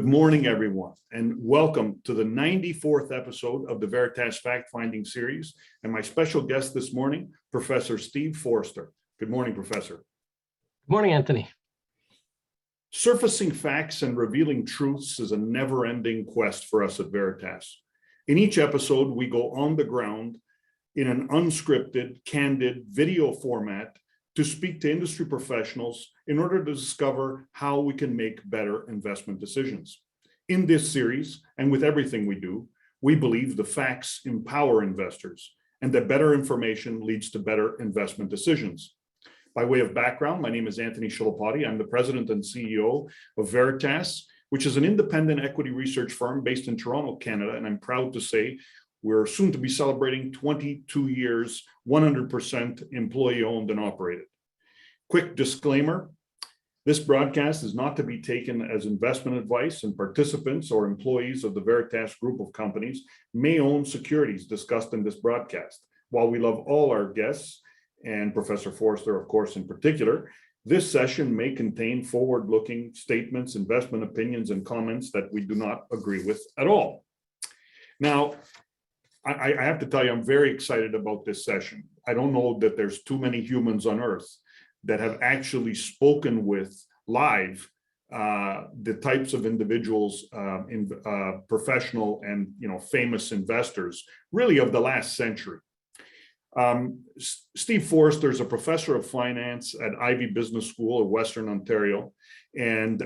Good morning, everyone, and welcome to the 94th episode of the Veritas Fact-Finding Series. And my special guest this morning, Professor Steve Foerster. Good morning, Professor. Good morning, Anthony. Surfacing facts and revealing truths is a never-ending quest for us at Veritas. In each episode, we go on the ground in an unscripted, candid video format to speak to industry professionals in order to discover how we can make better investment decisions. In this series, and with everything we do, we believe the facts empower investors and that better information leads to better investment decisions. By way of background, my name is Anthony Scilipoti. I'm the president and CEO of Veritas, which is an independent equity research firm based in Toronto, Canada, and I'm proud to say we're soon to be celebrating 22 years, 100% employee-owned and operated. Quick disclaimer, this broadcast is not to be taken as investment advice, and participants or employees of the Veritas group of companies may own securities discussed in this broadcast. While we love all our guests, and Professor Foerster, of course, in particular, this session may contain forward-looking statements, investment opinions, and comments that we do not agree with at all. Now, I have to tell you, I'm very excited about this session. I don't know that there's too many humans on Earth that have actually spoken with live the types of individuals, professional and famous investors, really of the last century. Steve Foerster is a professor of finance at Ivey Business School of Western Ontario, and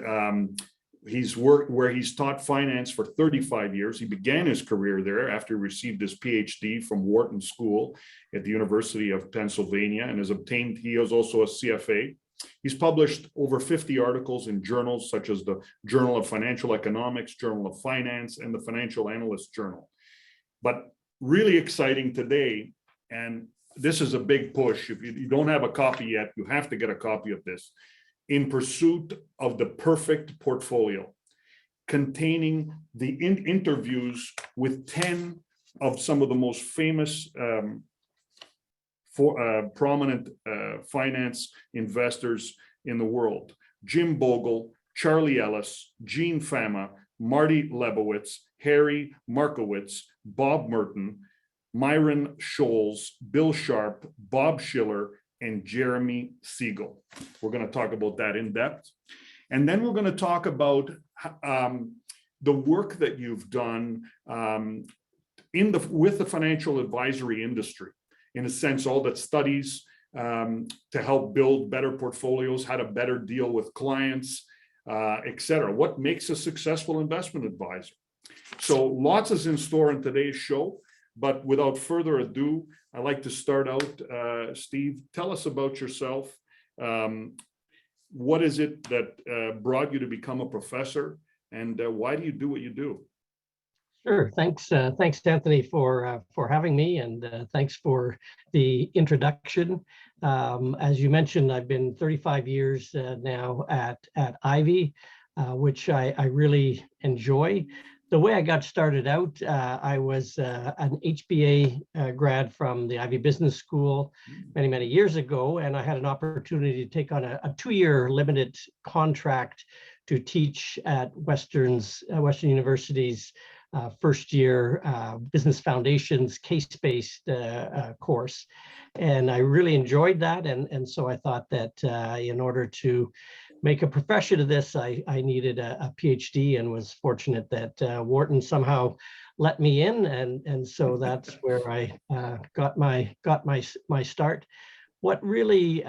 he's worked where he's taught finance for 35 years. He began his career there after he received his Ph.D. from Wharton School at the University of Pennsylvania, and he is also a CFA. He's published over 50 articles in journals such as the Journal of Financial Economics, Journal of Finance, and the Financial Analyst Journal. But really exciting today, and this is a big push. If you don't have a copy yet, you have to get a copy of this. In Pursuit of the Perfect Portfolio, containing the interviews with 10 of some of the most famous prominent finance investors in the world. Jim Bogle, Charlie Ellis, Gene Fama, Marty Lebowitz, Harry Markowitz, Bob Merton, Myron Scholes, Bill Sharp, Bob Schiller, and Jeremy Siegel. We're going to talk about that in depth. And then we're going to talk about the work that you've done with the financial advisory industry. In a sense, all that studies to help build better portfolios, how to better deal with clients, et cetera. What makes a successful investment advisor? So lots is in store in today's show. But without further ado, I'd like to start out, Steve, tell us about yourself. What is it that brought you to become a professor, and why do you do what you do? Sure. Thanks, Anthony, for having me, and thanks for the introduction. As you mentioned, I've been 35 years now at Ivey, which I really enjoy. The way I got started out, I was an HBA grad from the Ivey Business School many years ago, and I had an opportunity to take on a 2-year limited contract to teach at Western University's first year Business Foundations case-based course. And I really enjoyed that, and so I thought that in order to make a profession of this, I needed a PhD, and was fortunate that Wharton somehow let me in, and so that's where I got my start. What really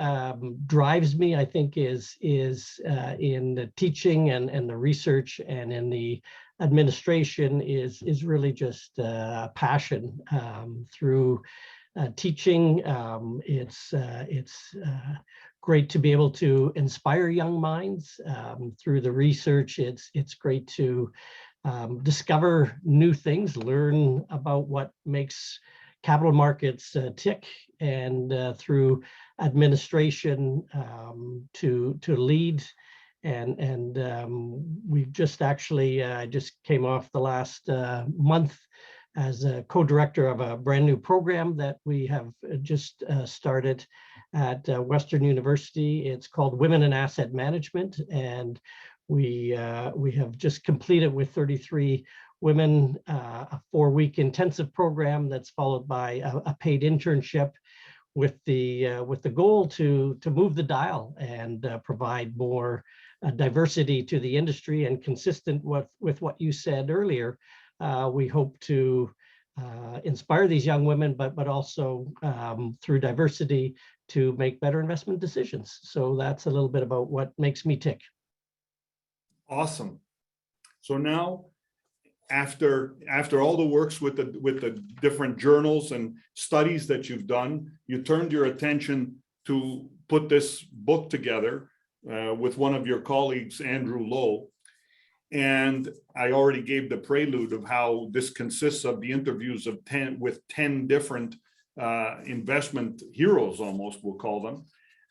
drives me, I think, is in the teaching and the research and in the administration is really just passion through teaching. It's great to be able to inspire young minds through the research. It's great to discover new things, learn about what makes capital markets tick, and through administration to lead. And we've just actually, I just came off the last month as a co-director of a brand new program that we have just started at Western University. It's called Women in Asset Management, and We have just completed with 33 women a 4-week intensive program that's followed by a paid internship with the goal to move the dial and provide more diversity to the industry. And consistent with what you said earlier, we hope to inspire these young women, but also through diversity to make better investment decisions. So that's a little bit about what makes me tick. Awesome. So now, after all the works with the different journals and studies that you've done, you turned your attention to put this book together with one of your colleagues, Andrew Lowe. And I already gave the prelude of how this consists of the interviews of 10 different investment heroes, almost we'll call them.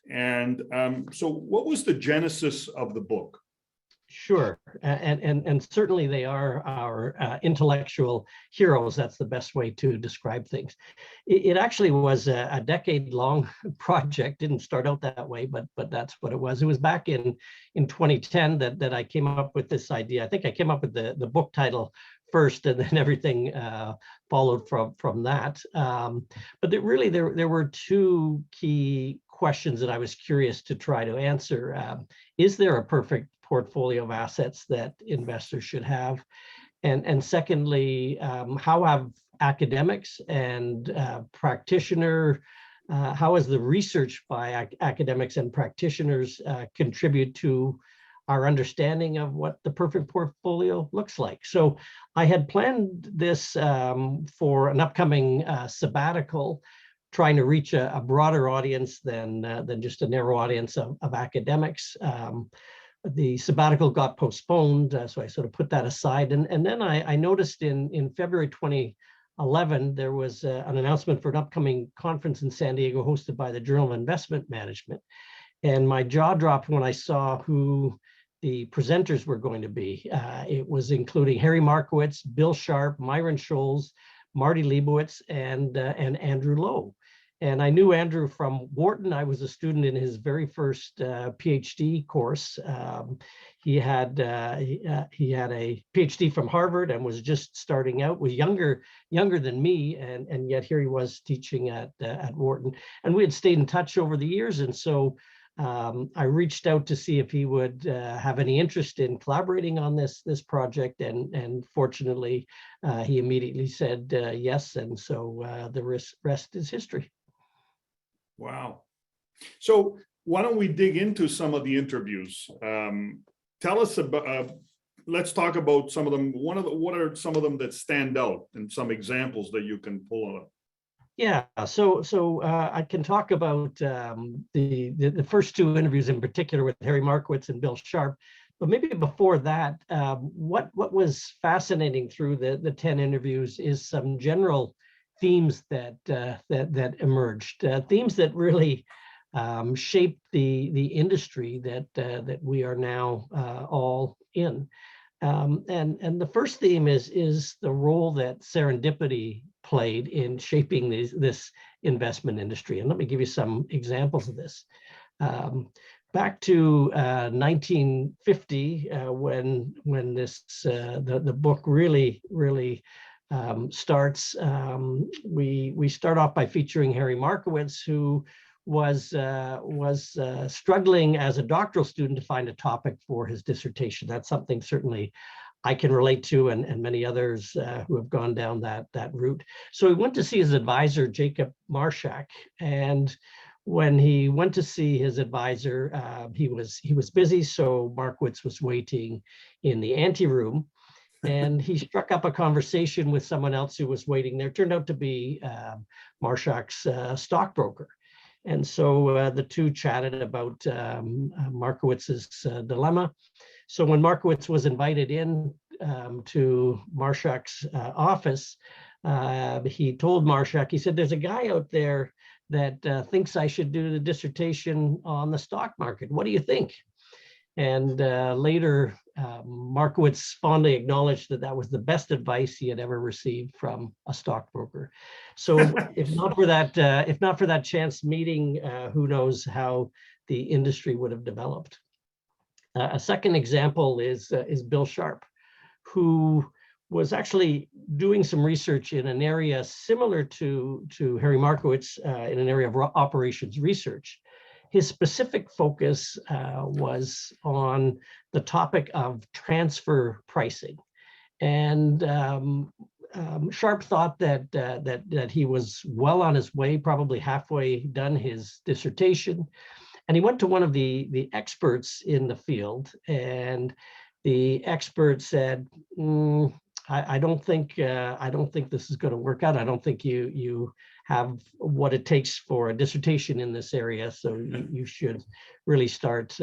And so what was the genesis of the book? Sure, and certainly they are our intellectual heroes. That's the best way to describe things. It actually was a decade-long project. Didn't start out that way, but that's what it was. It was back in 2010 that I came up with this idea. I think I came up with the book title first, and then everything followed from that. But there were two key questions that I was curious to try to answer. Is there a perfect portfolio of assets that investors should have? And secondly, how have academics and practitioner, how has the research by academics and practitioners contribute to our understanding of what the perfect portfolio looks like? So I had planned this for an upcoming sabbatical, trying to reach a broader audience than just a narrow audience of academics. The sabbatical got postponed, so I sort of put that aside. And then I noticed in February 2011, there was an announcement for an upcoming conference in San Diego hosted by the Journal of Investment Management. And my jaw dropped when I saw who the presenters were going to be. It was including Harry Markowitz, Bill Sharp, Myron Scholes, Marty Leibowitz, and Andrew Lowe. And I knew Andrew from Wharton. I was a student in his very first Ph.D. course. He had a Ph.D. from Harvard and was just starting out, was younger than me, and yet here he was teaching at Wharton. And we had stayed in touch over the years. And so I reached out to see if he would have any interest in collaborating on this project. And fortunately, he immediately said yes. And so the rest is history. Wow. So why don't we dig into some of the interviews? Tell us about, let's talk about some of them. What are some of them that stand out and some examples that you can pull up? Yeah, so I can talk about the first two interviews in particular with Harry Markowitz and Bill Sharp. But maybe before that, what was fascinating through the 10 interviews is some general themes that emerged, themes that really shaped the industry that we are now all in. And the first theme is the role that serendipity played in shaping this investment industry. And let me give you some examples of this. Back to 1950, when this the book really starts, we start off by featuring Harry Markowitz, who was struggling as a doctoral student to find a topic for his dissertation. That's something certainly I can relate to, and many others who have gone down that route. So he went to see his advisor, Jacob Marshak, and when he went to see his advisor, he was busy, so Markowitz was waiting in the anteroom. And he struck up a conversation with someone else who was waiting there. It turned out to be Marshak's stockbroker. And so the two chatted about Markowitz's dilemma. So when Markowitz was invited in to Marshak's office, he told Marshak, he said, "There's a guy out there that thinks I should do the dissertation on the stock market. What do you think?" And later, Markowitz fondly acknowledged that was the best advice he had ever received from a stockbroker. So if not for that chance meeting, who knows how the industry would have developed. A second example is Bill Sharp, who was actually doing some research in an area similar to Harry Markowitz, in an area of operations research. His specific focus was on the topic of transfer pricing. And Sharp thought that he was well on his way, probably halfway done his dissertation. And he went to one of the experts in the field, and the expert said, I don't think this is going to work out. I don't think you have what it takes for a dissertation in this area. So you should really start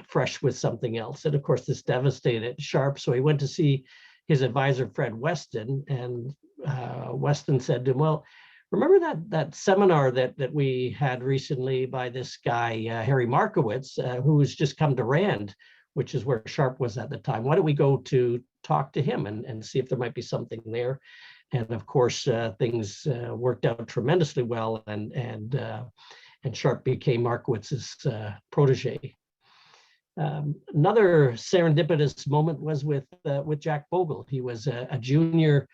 fresh with something else." And of course, this devastated Sharp. So he went to see his advisor, Fred Weston, and Weston said to him, "Well, remember that seminar that we had recently by this guy, Harry Markowitz, who's just come to Rand, which is where Sharp was at the time. Why don't we go to talk to him and see if there might be something there?" And of course, things worked out tremendously well, and Sharp became Markowitz's protege. Another serendipitous moment was with Jack Bogle. He was a junior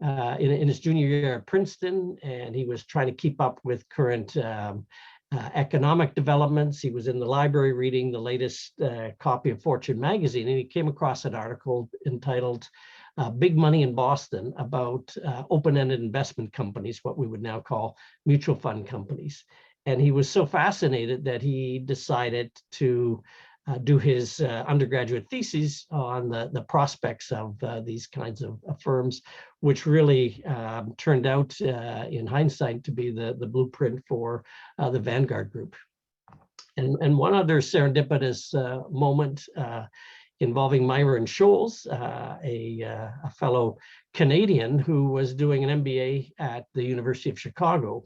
in his junior year at Princeton, and he was trying to keep up with current economic developments. He was in the library reading the latest copy of Fortune magazine, and he came across an article entitled "Big Money in Boston" about open-ended investment companies, what we would now call mutual fund companies. And he was so fascinated that he decided to do his undergraduate thesis on the prospects of these kinds of firms, which really turned out in hindsight to be the blueprint for the Vanguard Group. And one other serendipitous moment involving Myron Scholes, a fellow Canadian who was doing an MBA at the University of Chicago.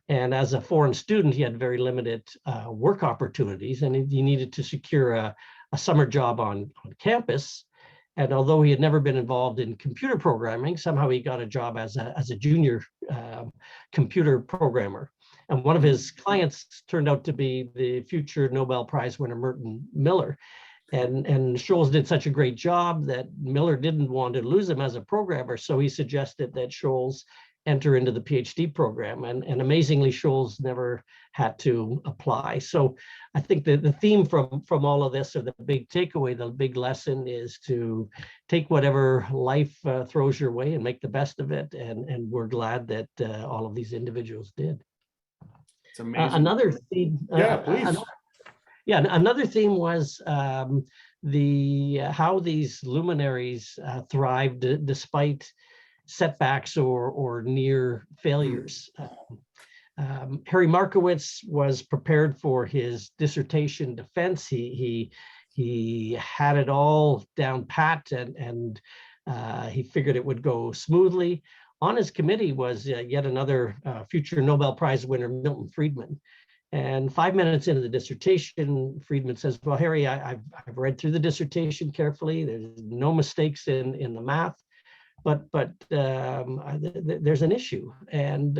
And as a foreign student, he had very limited work opportunities, and he needed to secure a summer job on campus. And although he had never been involved in computer programming, somehow he got a job as a junior computer programmer. And one of his clients turned out to be the future Nobel Prize winner, Merton Miller. And Scholes did such a great job that Miller didn't want to lose him as a programmer. So he suggested that Scholes enter into the Ph.D. program. And amazingly, Scholes never had to apply. So I think that the theme from all of this, or the big takeaway, the big lesson, is to take whatever life throws your way and make the best of it. And we're glad that all of these individuals did. It's amazing. Another theme. Yeah, please. Another theme was how these luminaries thrived despite setbacks or near failures. Harry Markowitz was prepared for his dissertation defense. He had it all down pat, and he figured it would go smoothly. On his committee was yet another future Nobel Prize winner, Milton Friedman. And 5 minutes into the dissertation, Friedman says, "Well, Harry, I've read through the dissertation carefully. There's no mistakes in the math. But there's an issue, and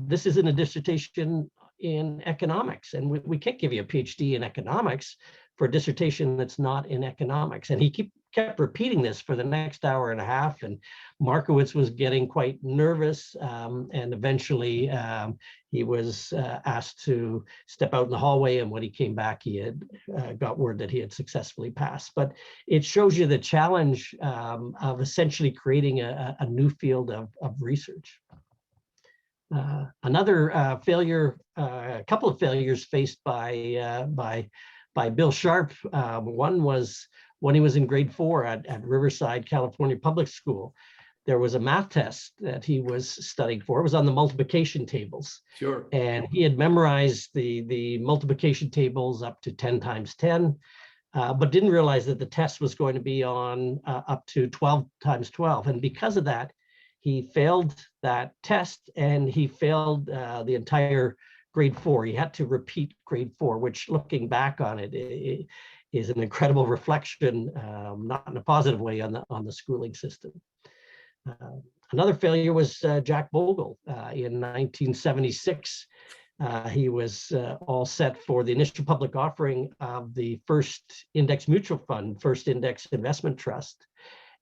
this isn't a dissertation in economics, and we can't give you a PhD in economics for a dissertation that's not in economics." And he kept repeating this for the next hour and a half, and Markowitz was getting quite nervous, and eventually he was asked to step out in the hallway, and when he came back, he had got word that he had successfully passed. But it shows you the challenge of essentially creating a new field of research. Another failure, a couple of failures faced by Bill Sharp. One was when he was in grade 4 at Riverside, California Public School. There was a math test that he was studying for. It was on the multiplication tables. Sure. And he had memorized the multiplication tables up to 10 times 10, but didn't realize that the test was going to be on up to 12 times 12. And because of that, he failed that test, and he failed the entire grade 4. He had to repeat grade 4, which, looking back on it, is an incredible reflection, not in a positive way, on the schooling system. Another failure was Jack Bogle. In 1976, He was all set for the initial public offering of the first index mutual fund, first index investment trust.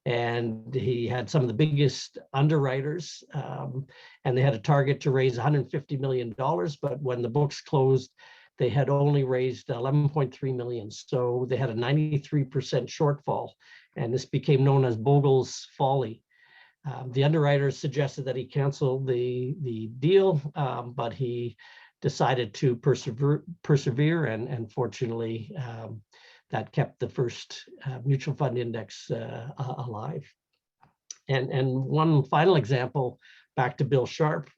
And he had some of the biggest underwriters, and they had a target to raise $150 million. But when the books closed, they had only raised 11.3 million. So they had a 93% shortfall. And this became known as Bogle's folly. The underwriters suggested that he cancel the deal, but he decided to persevere, and fortunately, that kept the first mutual fund index alive. And one final example, back to Bill Sharp,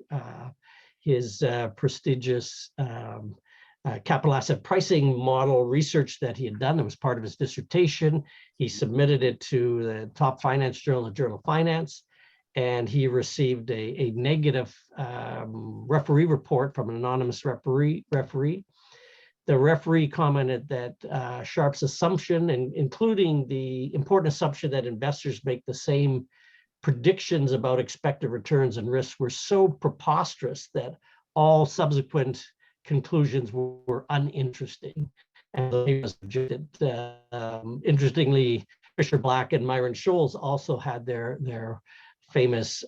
his prestigious capital asset pricing model research that he had done that was part of his dissertation. He submitted it to the top finance journal, the Journal of Finance, and he received a negative referee report from an anonymous referee. The referee commented that Sharp's assumption, and including the important assumption that investors make the same predictions about expected returns and risks, were so preposterous that all subsequent conclusions were uninteresting. And he was rejected. Interestingly, Fisher Black and Myron Scholes also had their famous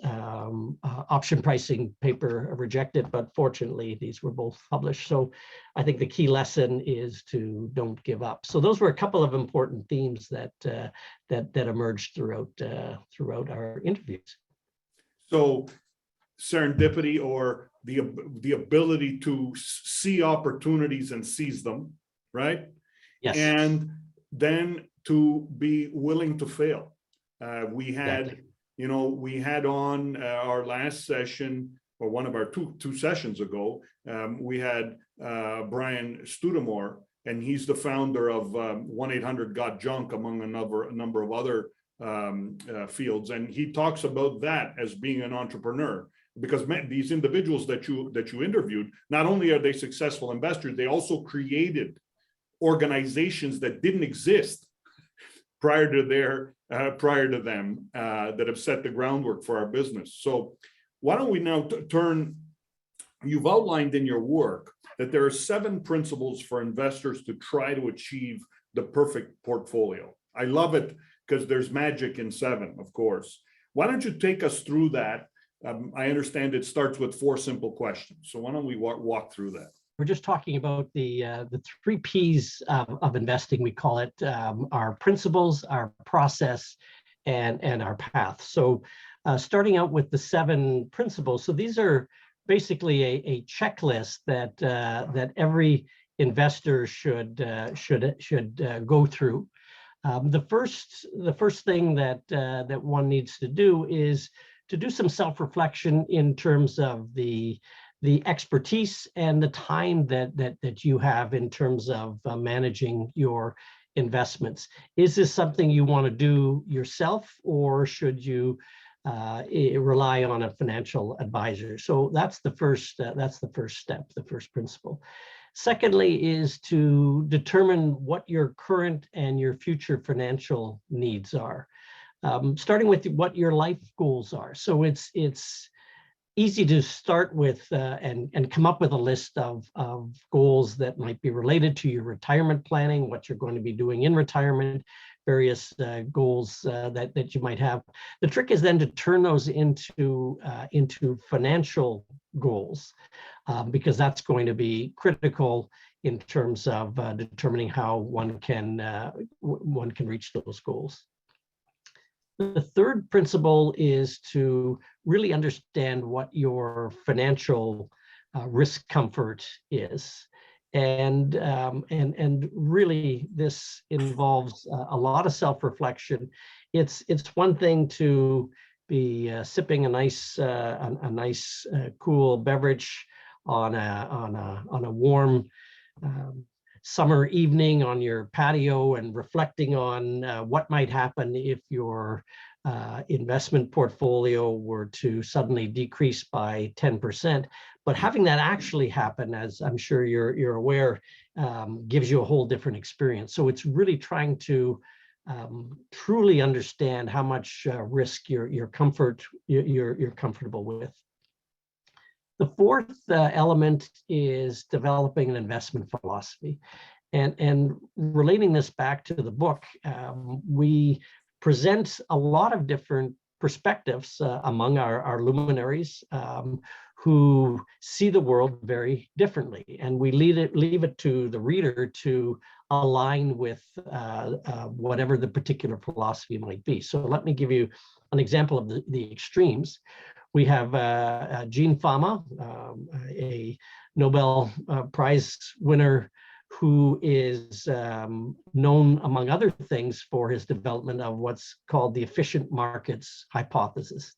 option pricing paper rejected, but fortunately these were both published. So I think the key lesson is to don't give up. So those were a couple of important themes that emerged throughout our interviews. So serendipity, or the ability to see opportunities and seize them, right? Yes. And then to be willing to fail. We had. Exactly. We had on our last session, or one of our two sessions ago, we had Brian Studemore, and he's the founder of 1-800-GOT-JUNK, among a number of other fields. And he talks about that as being an entrepreneur, because these individuals that you interviewed, not only are they successful investors, they also created organizations that didn't exist prior to them, that have set the groundwork for our business. So why don't we now turn, you've outlined in your work that there are 7 principles for investors to try to achieve the perfect portfolio. I love it because there's magic in 7, of course. Why don't you take us through that? I understand it starts with 4 simple questions. So why don't we walk through that? We're just talking about the 3 P's of investing. We call it our principles, our process, and our path. So starting out with the 7 principles. So these are basically a checklist that every investor should go through. The first thing that one needs to do is to do some self-reflection in terms of the expertise and the time that you have in terms of managing your investments. Is this something you want to do yourself, or should you rely on a financial advisor? So that's the first step, the first principle. Secondly is to determine what your current and your future financial needs are, starting with what your life goals are. So it's easy to start with and come up with a list of goals that might be related to your retirement planning, what you're going to be doing in retirement, various goals that you might have. The trick is then to turn those into financial goals, because that's going to be critical in terms of determining how one can reach those goals. The third principle is to really understand what your financial risk comfort is. And really this involves a lot of self-reflection. It's one thing to be sipping a nice cool beverage on a warm summer evening on your patio and reflecting on what might happen if your investment portfolio were to suddenly decrease by 10%. But having that actually happen, as I'm sure you're aware, gives you a whole different experience. So it's really trying to truly understand how much risk you're comfortable with. The fourth element is developing an investment philosophy. And relating this back to the book, we present a lot of different perspectives among our luminaries who see the world very differently. And we leave it to the reader to align with whatever the particular philosophy might be. So let me give you an example of the extremes. We have Jean Fama, a Nobel Prize winner, who is known, among other things, for his development of what's called the efficient markets hypothesis.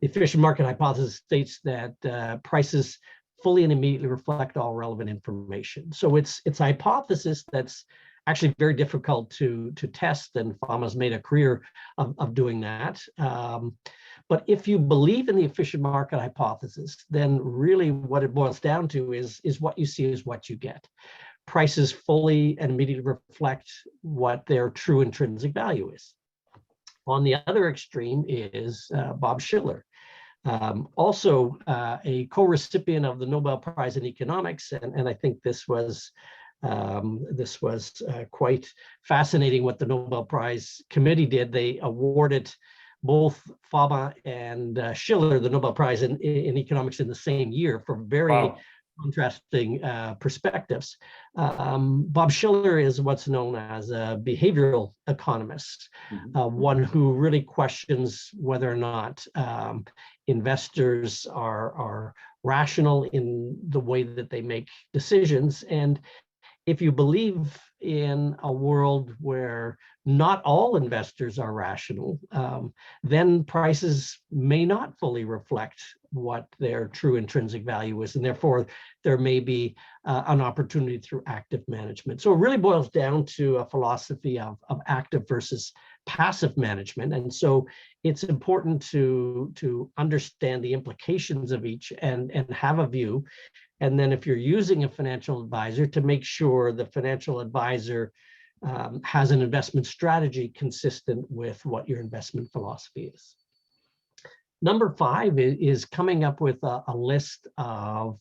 The efficient market hypothesis states that prices fully and immediately reflect all relevant information. So it's a hypothesis that's actually very difficult to test, and Fama's made a career of doing that. But if you believe in the efficient market hypothesis, then really what it boils down to is what you see is what you get. Prices fully and immediately reflect what their true intrinsic value is. On the other extreme is Bob Shiller, also a co-recipient of the Nobel Prize in Economics, and I think this was quite fascinating what the Nobel Prize Committee did. They awarded both Fama and Shiller the Nobel Prize in economics in the same year for very contrasting perspectives. Bob Shiller is what's known as a behavioral economist, one who really questions whether or not investors are rational in the way that they make decisions. And if you believe in a world where not all investors are rational, then prices may not fully reflect what their true intrinsic value is, and therefore there may be an opportunity through active management. So it really boils down to a philosophy of active versus passive management. And so it's important to understand the implications of each and have a view. And then if you're using a financial advisor, to make sure the financial advisor has an investment strategy consistent with what your investment philosophy is. Number 5 is coming up with a list of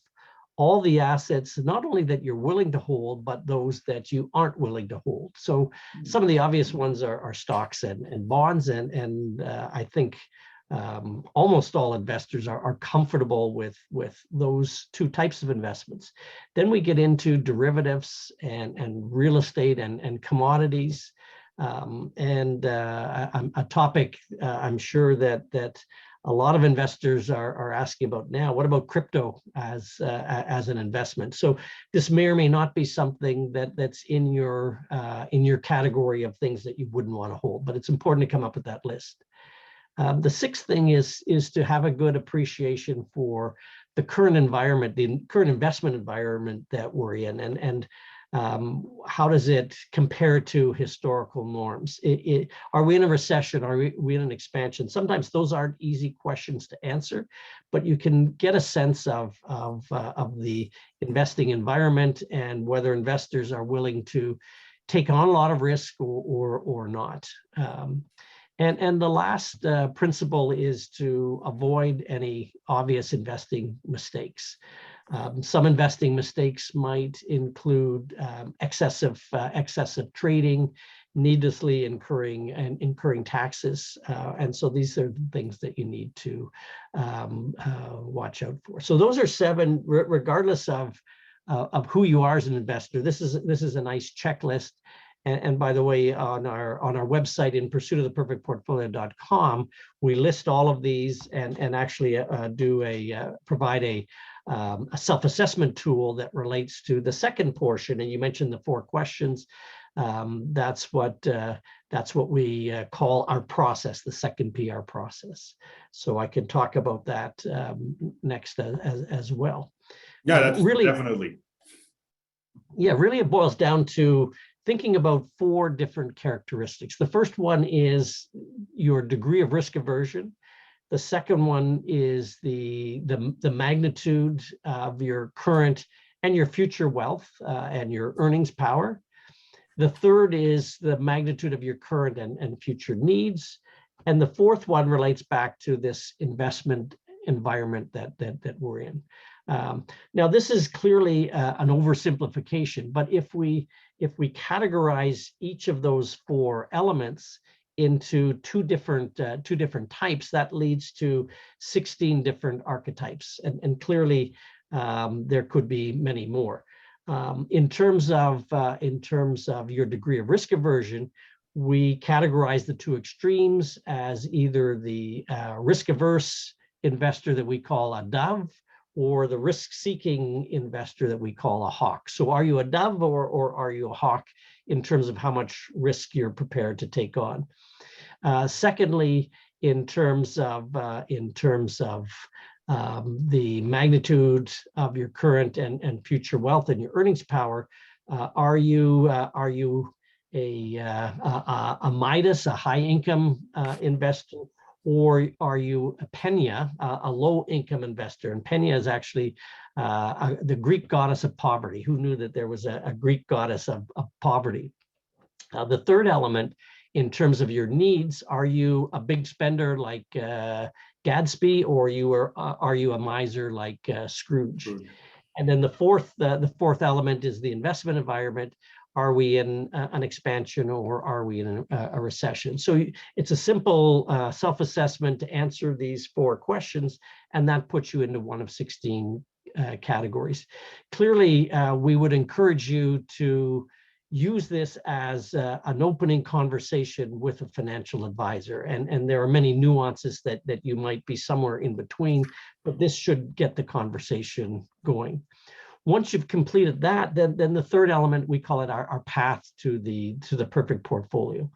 all the assets, not only that you're willing to hold, but those that you aren't willing to hold. So some of the obvious ones are stocks and bonds, and I think almost all investors are comfortable with those two types of investments. Then we get into derivatives and real estate and commodities, and a topic I'm sure that a lot of investors are asking about now. What about crypto as an investment? So this may or may not be something that's in your category of things that you wouldn't want to hold, but it's important to come up with that list. The sixth thing is to have a good appreciation for the current environment, the current investment environment that we're in, and how does it compare to historical norms? Are we in a recession? Are we in an expansion? Sometimes those aren't easy questions to answer, but you can get a sense of the investing environment and whether investors are willing to take on a lot of risk or not. And the last principle is to avoid any obvious investing mistakes. Some investing mistakes might include excessive trading, needlessly incurring taxes, and so these are the things that you need to watch out for. So those are 7, regardless of who you are as an investor. This is a nice checklist. And by the way, on our website, in pursuitoftheperfectportfolio.com, we list all of these and actually provide a self-assessment tool that relates to the second portion. And you mentioned the 4 questions. That's what we call our process, the second PR process. So I can talk about that next as well. Yeah, that's really definitely. Yeah, really, it boils down to thinking about 4 different characteristics. The first one is your degree of risk aversion. The second one is the magnitude of your current and your future wealth and your earnings power. The third is the magnitude of your current and future needs. And the fourth one relates back to this investment environment that we're in. Now, this is clearly an oversimplification, but if we categorize each of those four elements into two different types, that leads to 16 different archetypes, and clearly there could be many more. In terms of your degree of risk aversion, we categorize the two extremes as either the risk-averse investor that we call a dove, or the risk-seeking investor that we call a hawk. So are you a dove or are you a hawk in terms of how much risk you're prepared to take on? Secondly, in terms of the magnitude of your current and future wealth and your earnings power, are you a Midas, a high income investor, or are you a Peña, a low income investor? And Peña is actually the Greek goddess of poverty. Who knew that there was a Greek goddess of poverty? The third element, in terms of your needs, are you a big spender like Gadsby, or are you a miser like Scrooge? And then the fourth element is the investment environment. Are we in an expansion, or are we in a recession? So it's a simple self-assessment to answer these four questions, and that puts you into one of 16 categories. Clearly, we would encourage you to use this as an opening conversation with a financial advisor. And there are many nuances that you might be somewhere in between, but this should get the conversation going. Once you've completed that, then the third element, we call it our path to the perfect portfolio.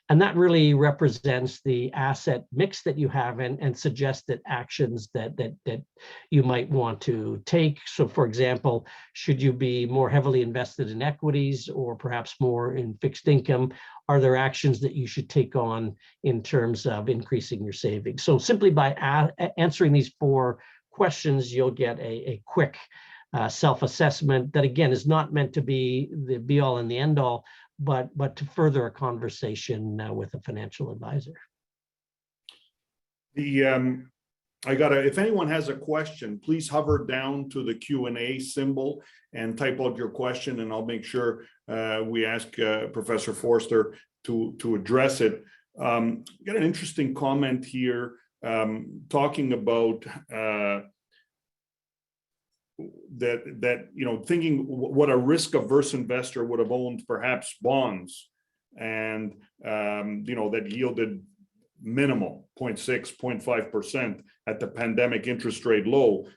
And that really represents the asset mix that you have and suggested actions that you might want to take. So for example, should you be more heavily invested in equities or perhaps more in fixed income? Are there actions that you should take on in terms of increasing your savings? So simply by answering these four questions, you'll get a quick self-assessment that, again, is not meant to be the be-all and the end-all, but to further a conversation with a financial advisor. If anyone has a question, please hover down to the Q&A symbol and type out your question, and I'll make sure we ask Professor Foerster to address it. Got an interesting comment here talking about thinking what a risk-averse investor would have owned perhaps bonds, and that yielded minimal 0.6, 0.5% at the pandemic interest rate low.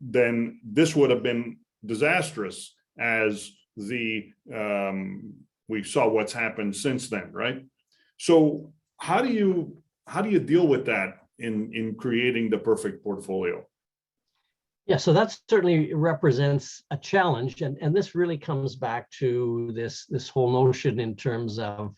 Then this would have been disastrous, as we saw what's happened since then, right? So how do you deal with that in creating the perfect portfolio? Yeah, so that certainly represents a challenge, and this really comes back to this whole notion in terms of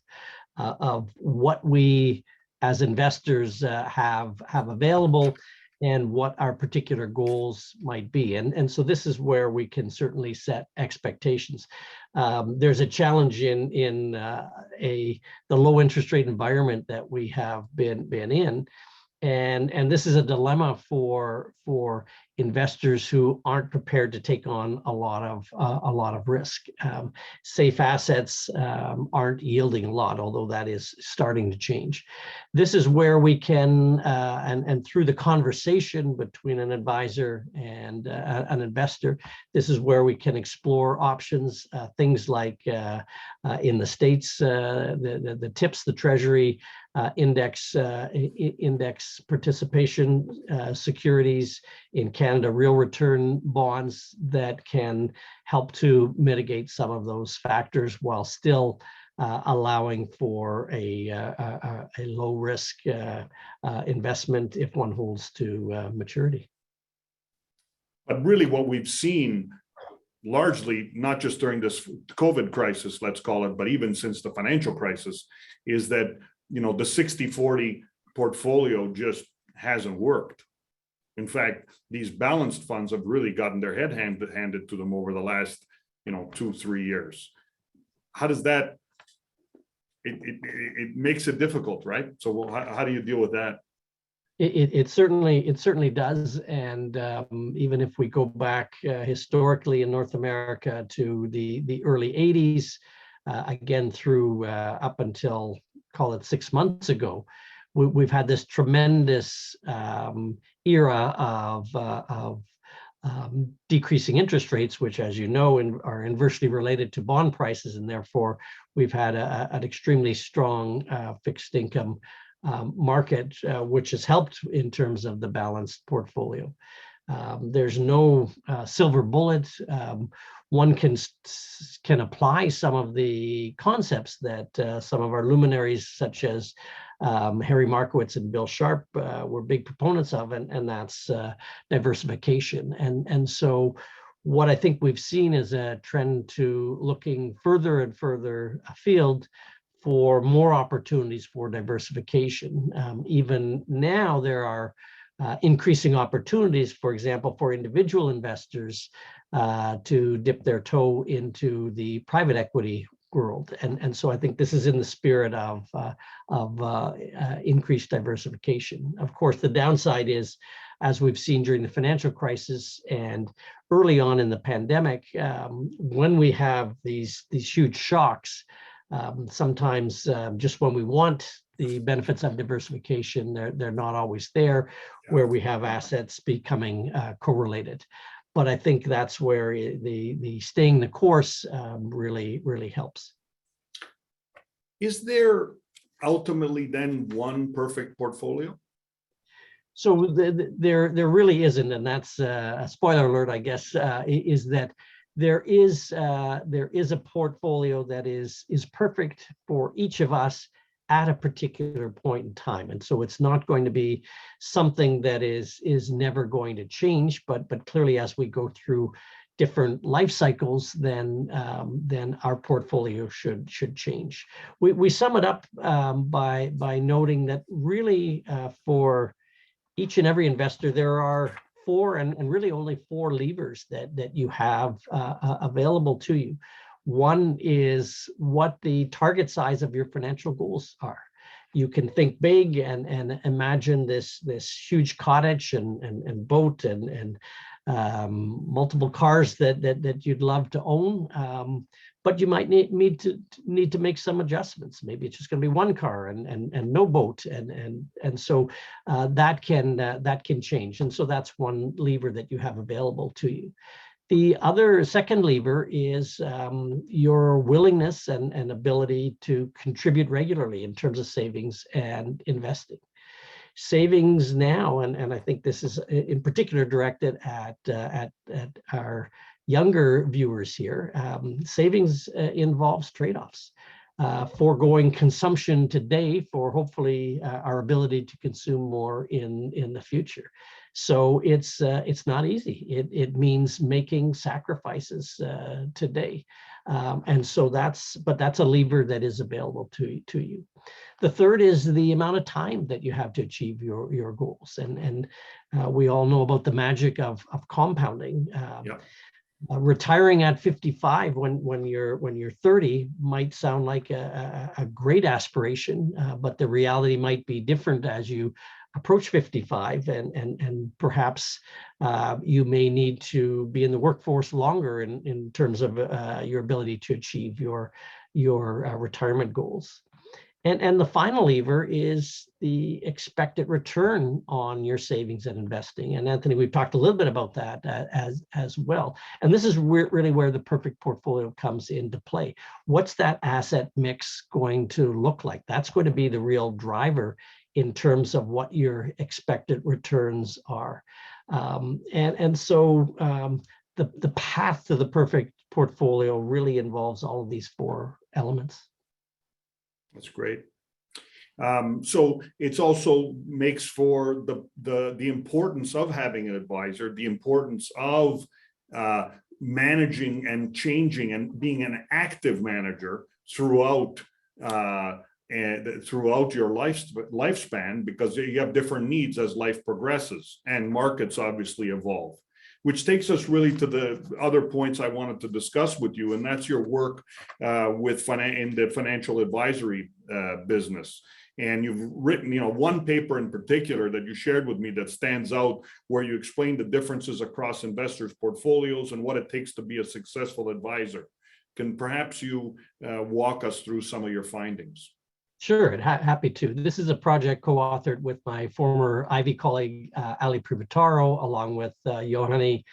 what we as investors have available and what our particular goals might be, and so this is where we can certainly set expectations. There's a challenge in the low interest rate environment that we have been in. And this is a dilemma for investors who aren't prepared to take on a lot of risk. Safe assets aren't yielding a lot, although that is starting to change. This is where we can, and through the conversation between an advisor and an investor, this is where we can explore options, things like in the States, the TIPS, the Treasury index participation securities, in Canada, real return bonds that can help to mitigate some of those factors while still allowing for a low risk investment if one holds to maturity. But really what we've seen largely, not just during this COVID crisis, let's call it, but even since the financial crisis, is that the 60-40 portfolio just hasn't worked. In fact, these balanced funds have really gotten their head handed to them over the last 2-3 years. How does that, it makes it difficult, right? So how do you deal with that? It certainly does, and even if we go back historically in North America to the early '80s, again through up until, call it 6 months ago, we've had this tremendous era of decreasing interest rates, which, as you know, are inversely related to bond prices, and therefore we've had an extremely strong fixed income market, which has helped in terms of the balanced portfolio. There's no silver bullet. One can apply some of the concepts that some of our luminaries, such as Harry Markowitz and Bill Sharp, were big proponents of, and that's diversification. And so what I think we've seen is a trend to looking further and further afield for more opportunities for diversification. Even now, there are increasing opportunities, for example, for individual investors to dip their toe into the private equity world. And so I think this is in the spirit of increased diversification. Of course, the downside is, as we've seen during the financial crisis and early on in the pandemic, when we have these huge shocks, sometimes just when we want the benefits of diversification, they're not always there, where we have assets becoming correlated. But I think that's where the staying the course really helps. Is there ultimately then one perfect portfolio? So there really isn't, and that's a spoiler alert, I guess, is that there is a portfolio that is perfect for each of us at a particular point in time. And so it's not going to be something that is never going to change, but clearly as we go through different life cycles, then our portfolio should change. We sum it up by noting that really for each and every investor, there are four and really only four levers that you have available to you. One is what the target size of your financial goals are. You can think big and imagine this huge cottage and boat and multiple cars that you'd love to own, but you might need to make some adjustments. Maybe it's just going to be one car and no boat, and so that can change. And so that's one lever that you have available to you. The other second lever is your willingness and ability to contribute regularly in terms of savings and investing. Savings now, and I think this is in particular directed at our younger viewers here, savings involves trade-offs. Foregoing consumption today for hopefully our ability to consume more in the future. So it's not easy. It means making sacrifices today, and so that's a lever that is available to you. The third is the amount of time that you have to achieve your goals, and we all know about the magic of compounding. Retiring at 55 when you're 30 might sound like a great aspiration, but the reality might be different as you approach 55, and perhaps you may need to be in the workforce longer in terms of your ability to achieve your retirement goals. And the final lever is the expected return on your savings and investing. And Anthony, we've talked a little bit about that as well. And this is really where the perfect portfolio comes into play. What's that asset mix going to look like? That's going to be the real driver in terms of what your expected returns are. So the path to the perfect portfolio really involves all of these four elements. That's great. So it's also makes for the importance of having an advisor, the importance of managing and changing and being an active manager throughout your lifespan, because you have different needs as life progresses and markets obviously evolve. Which takes us really to the other points I wanted to discuss with you, and that's your work in the financial advisory business. And you've written, one paper in particular that you shared with me that stands out, where you explain the differences across investors' portfolios and what it takes to be a successful advisor. Can perhaps you walk us through some of your findings? Sure, happy to. This is a project co-authored with my former Ivey colleague, Ali Privataro, along with Johanni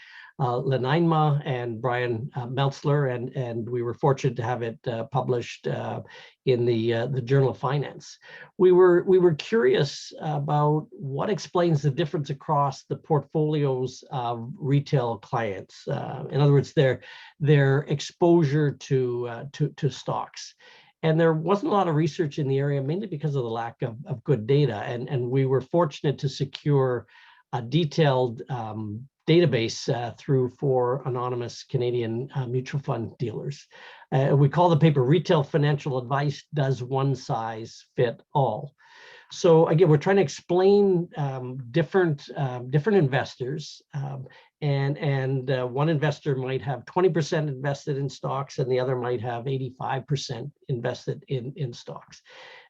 Lenainma and Brian Meltzler, and we were fortunate to have it published in the Journal of Finance. We were curious about what explains the difference across the portfolios of retail clients. In other words, their exposure to stocks. And there wasn't a lot of research in the area, mainly because of the lack of good data. And we were fortunate to secure a detailed database through 4 anonymous Canadian mutual fund dealers. We call the paper "Retail Financial Advice: Does One Size Fit All?" So again, we're trying to explain different investors, and one investor might have 20% invested in stocks, and the other might have 85% invested in stocks.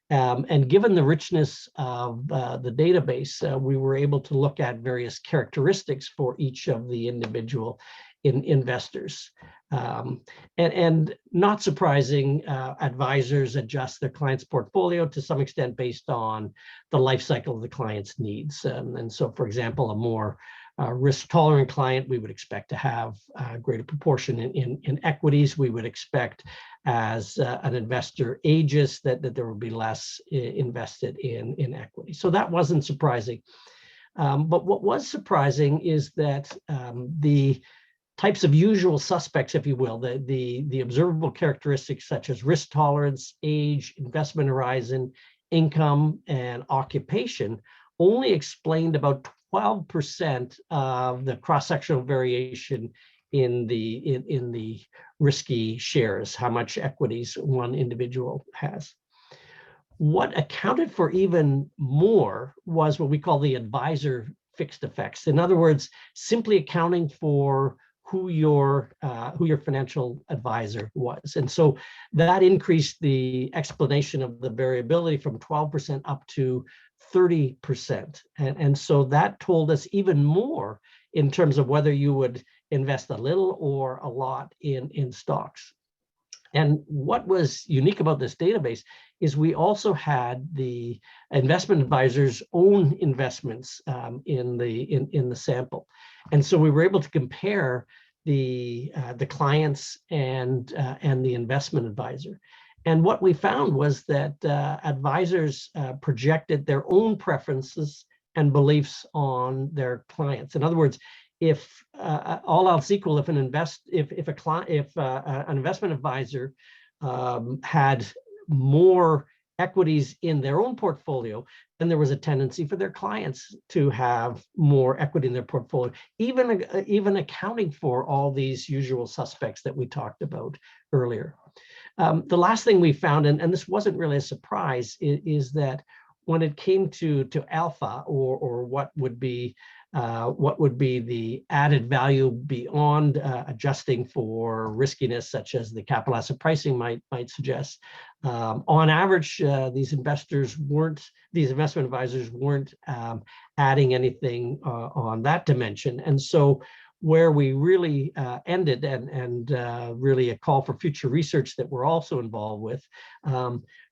And given the richness of the database, we were able to look at various characteristics for each of the individual investors. And not surprising, advisors adjust their client's portfolio to some extent based on the life cycle of the client's needs. And so, for example, a more risk-tolerant client, we would expect to have a greater proportion in equities. We would expect, as an investor ages, that there will be less invested in equity. So that wasn't surprising. But what was surprising is that the types of usual suspects, if you will, the observable characteristics such as risk tolerance, age, investment horizon, income, and occupation only explained about 12% of the cross-sectional variation in the risky shares, how much equities one individual has. What accounted for even more was what we call the advisor fixed effects. In other words, simply accounting for who your financial advisor was. And so that increased the explanation of the variability from 12% up to 30%. And so that told us even more in terms of whether you would invest a little or a lot in stocks. And what was unique about this database is we also had the investment advisor's own investments in the sample. And so we were able to compare the clients and the investment advisor. And what we found was that advisors projected their own preferences and beliefs on their clients. In other words, if all else equal, if an investment advisor had more equities in their own portfolio, then there was a tendency for their clients to have more equity in their portfolio, even accounting for all these usual suspects that we talked about earlier. The last thing we found, and this wasn't really a surprise, is that when it came to alpha, or what would be the added value beyond adjusting for riskiness, such as the capital asset pricing might suggest, on average, these investment advisors weren't adding anything on that dimension. And so where we really ended, and really a call for future research that we're also involved with,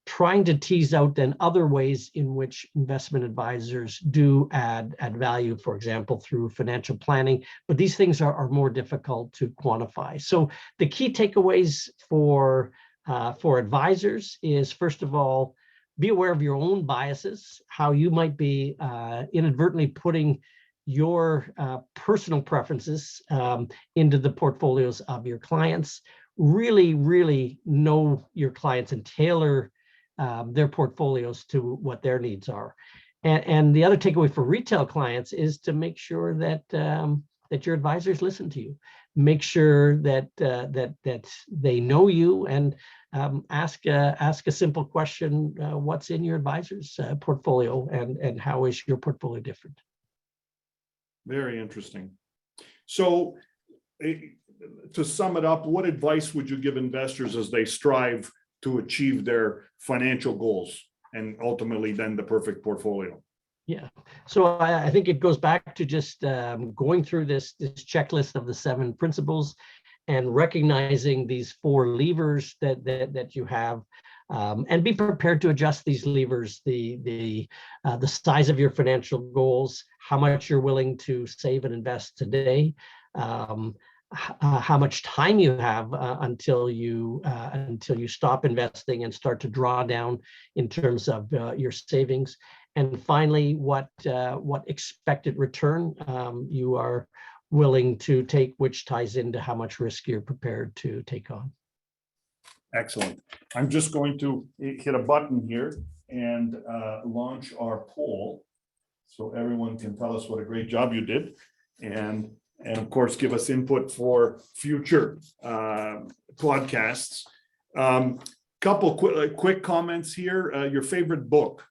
trying to tease out then other ways in which investment advisors do add value, for example, through financial planning, but these things are more difficult to quantify. So the key takeaways for advisors is, first of all, be aware of your own biases, how you might be inadvertently putting your personal preferences into the portfolios of your clients. Really, really know your clients and tailor their portfolios to what their needs are. And the other takeaway for retail clients is to make sure that that your advisors listen to you. Make sure that they know you, and ask a simple question: what's in your advisor's portfolio, and how is your portfolio different? Very interesting. So, to sum it up, what advice would you give investors as they strive to achieve their financial goals? and ultimately then the perfect portfolio. Yeah. So I think it goes back to just going through this checklist of the 7 principles and recognizing these 4 levers that you have, and be prepared to adjust these levers, the size of your financial goals, how much you're willing to save and invest today, how much time you have until you stop investing and start to draw down in terms of your savings, and finally what expected return you are willing to take, which ties into how much risk you're prepared to take on. Excellent. I'm just going to hit a button here and launch our poll so everyone can tell us what a great job you did, and of course give us input for future podcasts. Couple quick comments here. Your favorite book?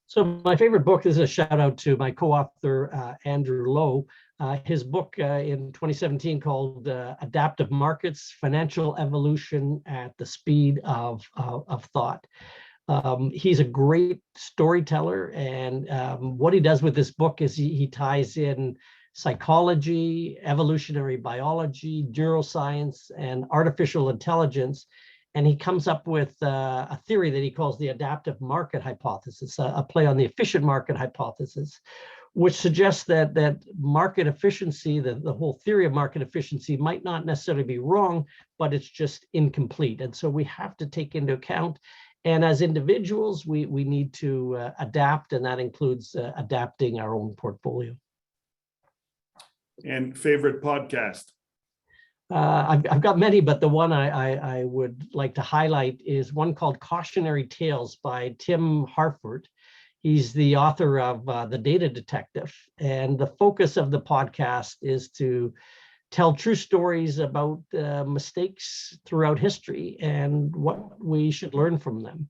So my favorite book is a shout out to my co-author, Andrew Lowe. His book in 2017 called Adaptive Markets, Financial Evolution at the Speed of Thought. He's a great storyteller, and what he does with this book is he ties in psychology, evolutionary biology, neuroscience, and artificial intelligence. And he comes up with a theory that he calls the adaptive market hypothesis, a play on the efficient market hypothesis, which suggests that market efficiency, the whole theory of market efficiency might not necessarily be wrong, but it's just incomplete. And so we have to take into account, and as individuals, we need to adapt, and that includes adapting our own portfolio. And favorite podcast? I've got many, but the one I would like to highlight is one called Cautionary Tales by Tim Harford. He's the author of The Data Detective, and the focus of the podcast is to tell true stories about mistakes throughout history and what we should learn from them.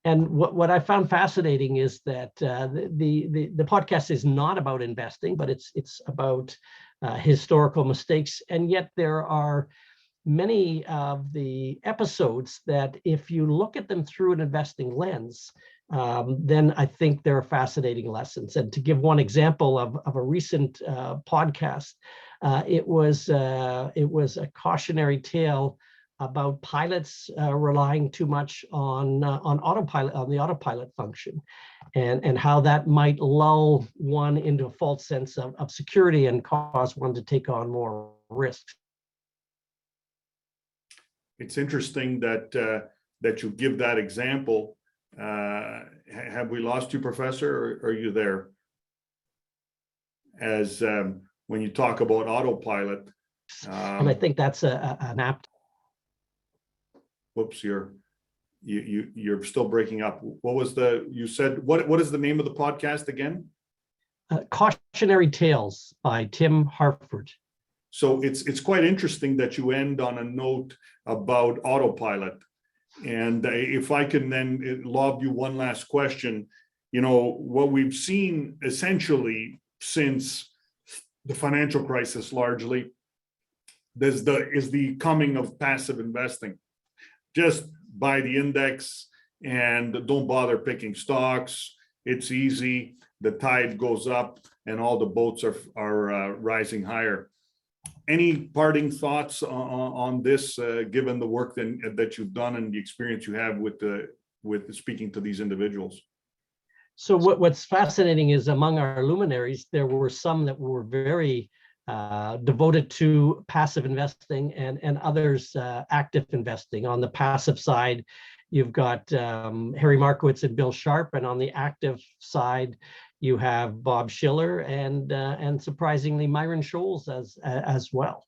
And what I found fascinating is that the podcast is not about investing, but it's about historical mistakes. And yet there are many of the episodes that if you look at them through an investing lens, then I think there are fascinating lessons. And to give one example of a recent podcast, it was a cautionary tale about pilots relying too much on autopilot, on the autopilot function, and how that might lull one into a false sense of security and cause one to take on more risks. It's interesting that you give that example. Have we lost you, Professor, or are you there? As when you talk about autopilot, and I think that's an apt. Whoops, you're still breaking up. What was you said? What is the name of the podcast again? Cautionary Tales by Tim Harford. So it's quite interesting that you end on a note about autopilot. And if I can then lob you one last question, what we've seen essentially since the financial crisis largely is the coming of passive investing. Just buy the index and don't bother picking stocks. It's easy. The tide goes up and all the boats are rising higher. Any parting thoughts on this, given the work that you've done and the experience you have with speaking to these individuals? So what's fascinating is among our luminaries, there were some that were very devoted to passive investing and others active investing. On the passive side, you've got Harry Markowitz and Bill Sharp, and on the active side, you have Bob Schiller and surprisingly Myron Scholes as well.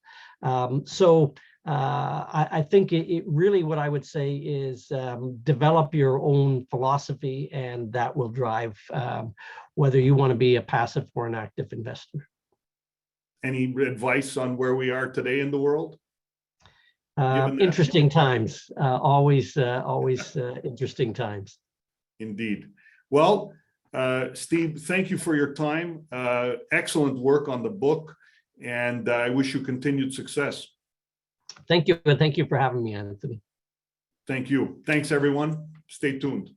So I think it really, what I would say is develop your own philosophy, and that will drive whether you want to be a passive or an active investor. Any advice on where we are today in the world? Interesting times, always interesting times. Indeed. Well, Steve, thank you for your time. Excellent work on the book, and I wish you continued success. Thank you, and thank you for having me, Anthony. Thank you. Thanks, everyone. Stay tuned.